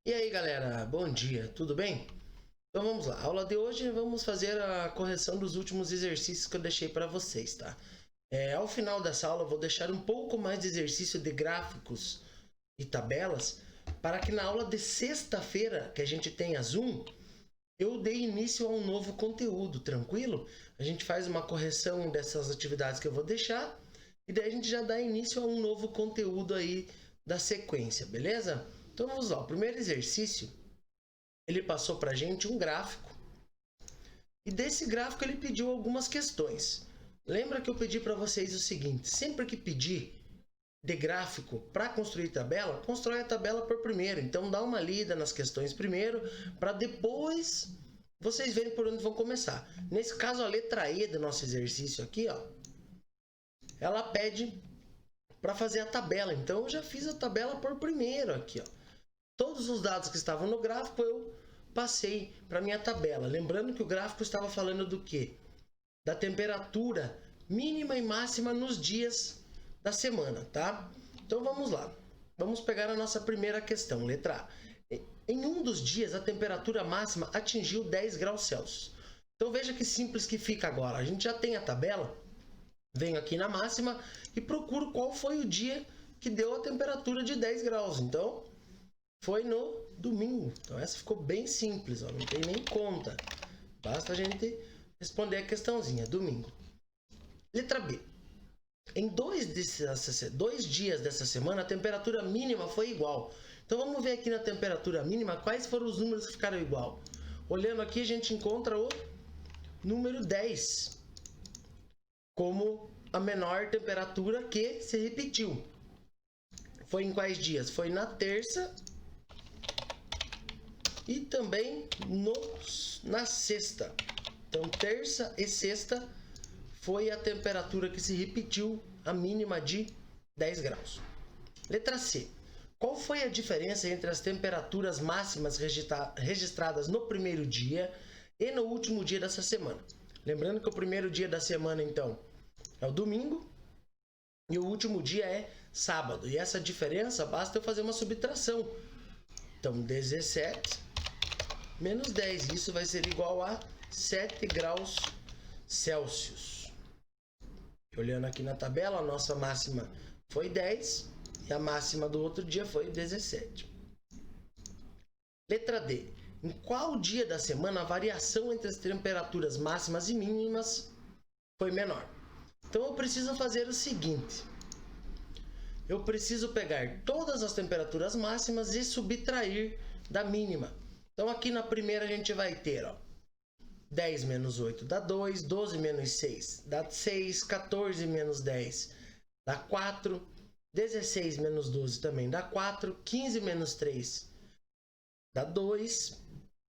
E aí galera, bom dia, tudo bem? Então vamos lá, a aula de hoje vamos fazer a correção dos últimos exercícios que eu deixei para vocês, tá? Ao final dessa aula eu vou deixar um pouco mais de exercício de gráficos e tabelas para que na aula de sexta-feira, que a gente tem a Zoom, eu dei início a um novo conteúdo, tranquilo? A gente faz uma correção dessas atividades que eu vou deixar e daí a gente já dá início a um novo conteúdo aí da sequência, beleza? Então vamos lá, o primeiro exercício, ele passou para a gente um gráfico e desse gráfico ele pediu algumas questões. Lembra que eu pedi para vocês o seguinte, sempre que pedir de gráfico para construir tabela, constrói a tabela por primeiro. Então dá uma lida nas questões primeiro, para depois vocês verem por onde vão começar. Nesse caso, a letra E do nosso exercício aqui, ó, ela pede para fazer a tabela. Então eu já fiz a tabela por primeiro aqui, ó. Todos os dados que estavam no gráfico eu passei para minha tabela. Lembrando que o gráfico estava falando do quê? Da temperatura mínima e máxima nos dias da semana, tá? Então vamos lá. Vamos pegar a nossa primeira questão, letra A. Em um dos dias, a temperatura máxima atingiu 10 graus Celsius. Então veja que simples que fica agora. A gente já tem a tabela. Venho aqui na máxima e procuro qual foi o dia que deu a temperatura de 10 graus. Então, foi no domingo. Então essa ficou bem simples, ó, não tem nem conta. Basta a gente responder a questãozinha, domingo. Letra B. Em dois dias dessa semana, a temperatura mínima foi igual. Então vamos ver aqui na temperatura mínima quais foram os números que ficaram igual. Olhando aqui, a gente encontra o número 10 como a menor temperatura que se repetiu. Foi em quais dias? Foi na terça e também na sexta. Então, terça e sexta foi a temperatura que se repetiu, a mínima de 10 graus. Letra C. Qual foi a diferença entre as temperaturas máximas registradas no primeiro dia e no último dia dessa semana? Lembrando que o primeiro dia da semana, então, é o domingo e o último dia é sábado. E essa diferença basta eu fazer uma subtração. Então, 17 menos 10. Isso vai ser igual a 7 graus Celsius. Olhando aqui na tabela, a nossa máxima foi 10 e a máxima do outro dia foi 17. Letra D. Em qual dia da semana a variação entre as temperaturas máximas e mínimas foi menor? Então eu preciso fazer o seguinte. Eu preciso pegar todas as temperaturas máximas e subtrair da mínima. Então aqui na primeira a gente vai ter, ó, 10 menos 8 dá 2, 12 menos 6 dá 6, 14 menos 10 dá 4, 16 menos 12 também dá 4, 15 menos 3 dá 2,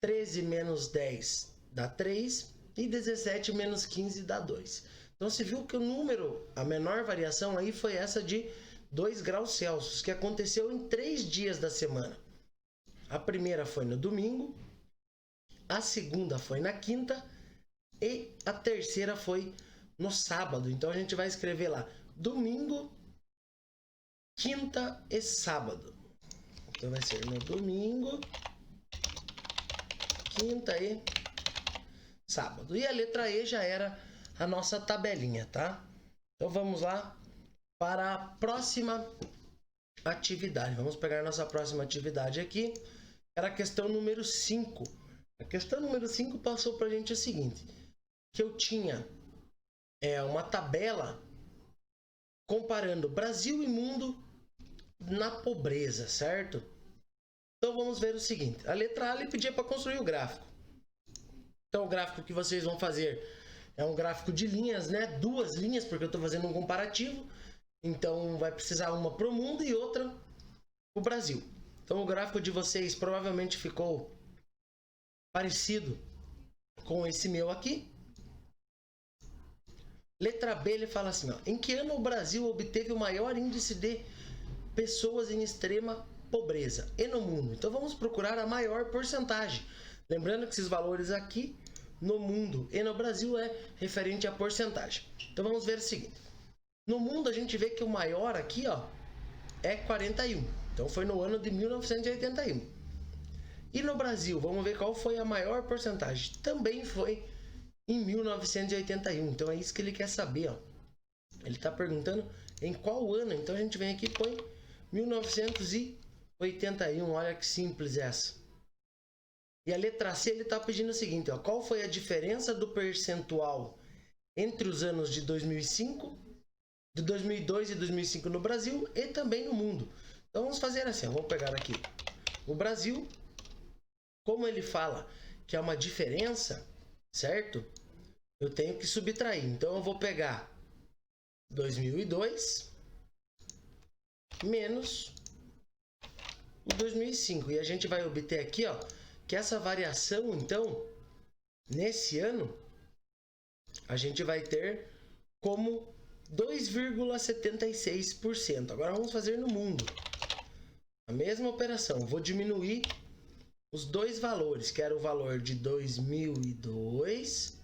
13 menos 10 dá 3 e 17 menos 15 dá 2. Então você viu que o número, a menor variação aí foi essa de 2 graus Celsius, que aconteceu em 3 dias da semana. A primeira foi no domingo, a segunda foi na quinta e a terceira foi no sábado. Então a gente vai escrever lá domingo, quinta e sábado. Então vai ser no domingo, quinta e sábado. E a letra E já era a nossa tabelinha, tá? Então vamos lá para a próxima atividade. Vamos pegar a nossa próxima atividade aqui. Era a questão número 5. A questão número 5 passou para a gente o seguinte, que eu tinha uma tabela comparando Brasil e mundo na pobreza, certo? Então vamos ver o seguinte, a letra A ele pedia para construir o gráfico. Então o gráfico que vocês vão fazer é um gráfico de linhas, né? 2 linhas, porque eu estou fazendo um comparativo. Então vai precisar uma para o mundo e outra para o Brasil. Então o gráfico de vocês provavelmente ficou parecido com esse meu aqui. Letra B ele fala assim, ó, em que ano o Brasil obteve o maior índice de pessoas em extrema pobreza e no mundo? Então vamos procurar a maior porcentagem. Lembrando que esses valores aqui no mundo e no Brasil é referente à porcentagem. Então vamos ver o seguinte. No mundo a gente vê que o maior aqui, ó, é 41. Então foi no ano de 1981. E no Brasil, vamos ver qual foi a maior porcentagem. Também foi em 1981. Então é isso que ele quer saber, ó. Ele está perguntando em qual ano. Então a gente vem aqui e põe 1981. Olha que simples essa. E a letra C ele está pedindo o seguinte, ó, qual foi a diferença do percentual entre os anos de 2005, de 2002 e 2005 no Brasil e também no mundo. Então vamos fazer assim, ó, vamos pegar aqui o Brasil, como ele fala que é uma diferença, certo? Eu tenho que subtrair. Então eu vou pegar 2002 menos o 2005 e a gente vai obter aqui, ó, que essa variação, então, nesse ano, a gente vai ter como 2,76%. Agora vamos fazer no mundo. A mesma operação. Vou diminuir os dois valores, que era o valor de 2002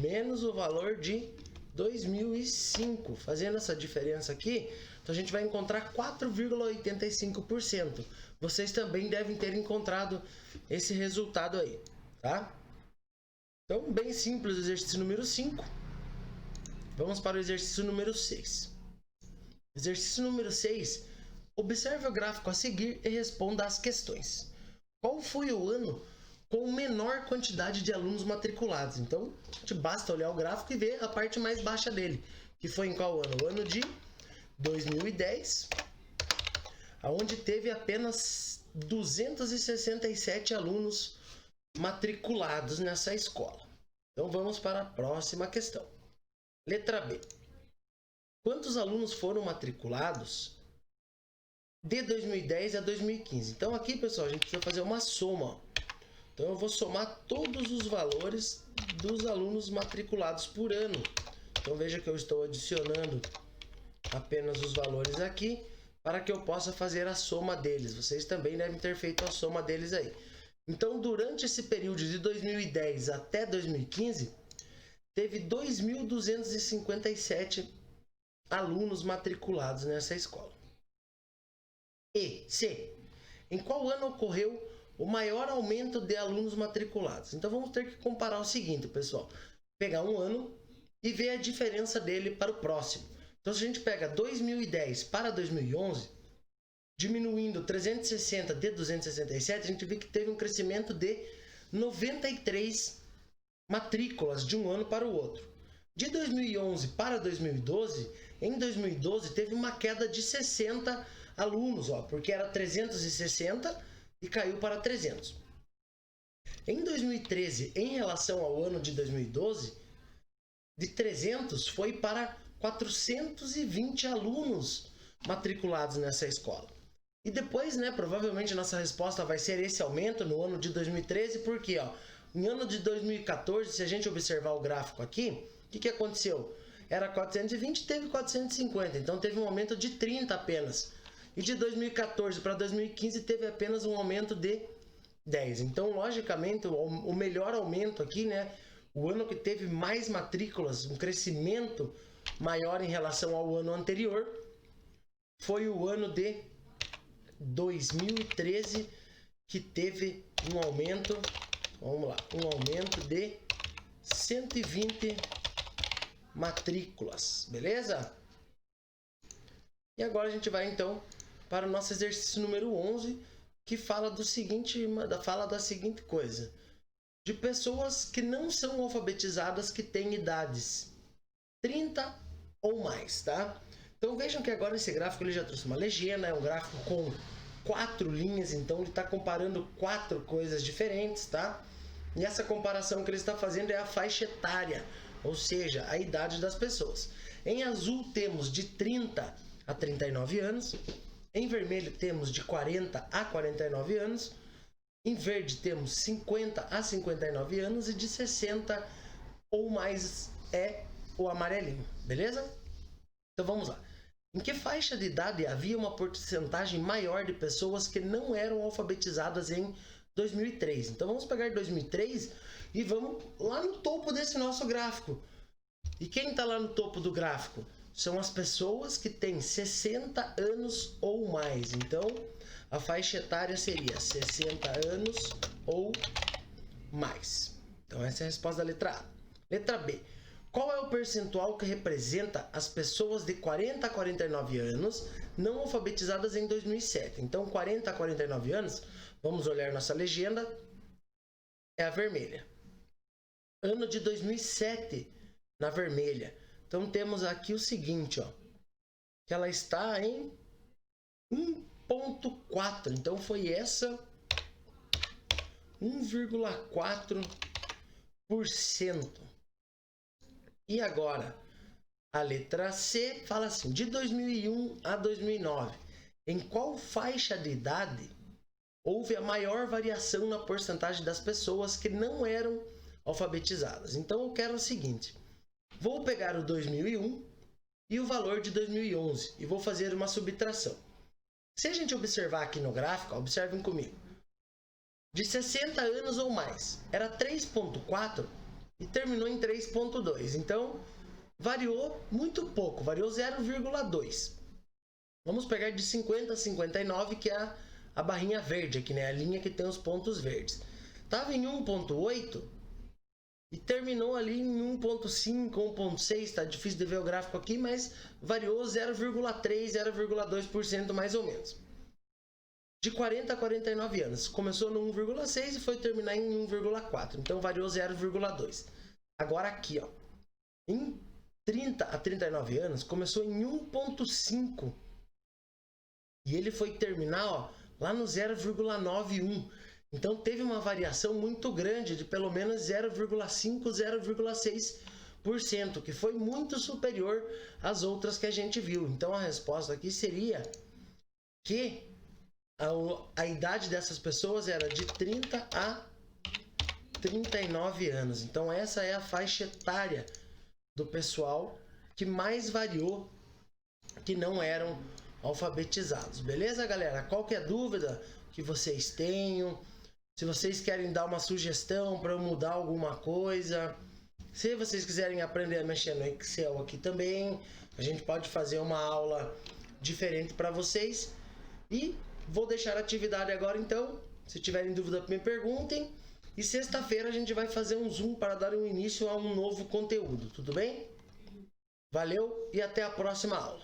menos o valor de 2005. Fazendo essa diferença aqui, então a gente vai encontrar 4,85%. Vocês também devem ter encontrado esse resultado aí, tá? Então, bem simples o exercício número 5. Vamos para o exercício número 6. Exercício número 6. Observe o gráfico a seguir e responda às questões. Qual foi o ano com menor quantidade de alunos matriculados? Então, a gente basta olhar o gráfico e ver a parte mais baixa dele, que foi em qual ano? O ano de 2010, onde teve apenas 267 alunos matriculados nessa escola. Então vamos para a próxima questão. Letra B. Quantos alunos foram matriculados de 2010 a 2015? Então aqui, pessoal, a gente precisa fazer uma soma, ó. Então eu vou somar todos os valores dos alunos matriculados por ano. Então veja que eu estou adicionando apenas os valores aqui para que eu possa fazer a soma deles. Vocês também devem ter feito a soma deles aí. Então, durante esse período de 2010 até 2015, teve 2.257 alunos matriculados nessa escola. E C. Em qual ano ocorreu o maior aumento de alunos matriculados? Então, vamos ter que comparar o seguinte, pessoal. Pegar um ano e ver a diferença dele para o próximo. Então, se a gente pega 2010 para 2011, diminuindo 360 de 267, a gente vê que teve um crescimento de 93 matrículas de um ano para o outro. De 2011 para 2012, em 2012 teve uma queda de 60 alunos, ó, porque era 360 e caiu para 300. Em 2013, em relação ao ano de 2012, de 300 foi para 420 alunos matriculados nessa escola. E depois, né, provavelmente nossa resposta vai ser esse aumento no ano de 2013, porque, ó, em ano de 2014, se a gente observar o gráfico aqui, o que aconteceu? Era 420, teve 450, então teve um aumento de 30 apenas. E de 2014 para 2015 teve apenas um aumento de 10. Então, logicamente, o melhor aumento aqui, né, o ano que teve mais matrículas, um crescimento maior em relação ao ano anterior, foi o ano de 2013, que teve um aumento, vamos lá, um aumento de 120 matrículas, beleza? E agora a gente vai então para o nosso exercício número 11, que fala do seguinte, fala da seguinte coisa: de pessoas que não são alfabetizadas que têm idades 30 ou mais, tá? Então vejam que agora esse gráfico ele já trouxe uma legenda, é um gráfico com 4 linhas, então ele está comparando 4 coisas diferentes, tá? E essa comparação que ele está fazendo é a faixa etária, ou seja, a idade das pessoas. Em azul temos de 30 a 39 anos, em vermelho temos de 40 a 49 anos, em verde temos 50 a 59 anos e de 60 ou mais é o amarelinho, beleza? Então vamos lá. Em que faixa de idade havia uma porcentagem maior de pessoas que não eram alfabetizadas em 2003? Então vamos pegar 2003 e vamos lá no topo desse nosso gráfico. E quem está lá no topo do gráfico? São as pessoas que têm 60 anos ou mais. Então, a faixa etária seria 60 anos ou mais. Então essa é a resposta da letra A. Letra B. Qual é o percentual que representa as pessoas de 40 a 49 anos não alfabetizadas em 2007? Então 40 a 49 anos, vamos olhar nossa legenda, é a vermelha. Ano de 2007 na vermelha. Então temos aqui o seguinte, ó, que ela está em 1,4. Então foi essa 1,4%. E agora, a letra C fala assim, de 2001 a 2009, em qual faixa de idade houve a maior variação na porcentagem das pessoas que não eram alfabetizadas? Então eu quero o seguinte, vou pegar o 2001 e o valor de 2011 e vou fazer uma subtração. Se a gente observar aqui no gráfico, observem comigo, de 60 anos ou mais, era 3,4 e terminou em 3,2. Então, variou muito pouco, variou 0,2. Vamos pegar de 50 a 59, que é a barrinha verde aqui, né? A linha que tem os pontos verdes. Estava em 1,8 e terminou ali em 1,5, 1,6. Tá difícil de ver o gráfico aqui, mas variou 0,3, 0,2% mais ou menos. De 40 a 49 anos, começou no 1,6 e foi terminar em 1,4. Então variou 0,2. Agora aqui, ó, em 30 a 39 anos, começou em 1,5 e ele foi terminar, ó, lá no 0,91. Então teve uma variação muito grande de pelo menos 0,5, 0,6%, que foi muito superior às outras que a gente viu. Então a resposta aqui seria que a idade dessas pessoas era de 30 a 39 anos. Então essa é a faixa etária do pessoal que mais variou, que não eram alfabetizados. Beleza, galera? Qualquer dúvida que vocês tenham, se vocês querem dar uma sugestão para eu mudar alguma coisa, se vocês quiserem aprender a mexer no Excel aqui também, a gente pode fazer uma aula diferente para vocês. E vou deixar a atividade agora, então. Se tiverem dúvida, me perguntem. E sexta-feira a gente vai fazer um Zoom para dar um início a um novo conteúdo. Tudo bem? Valeu e até a próxima aula.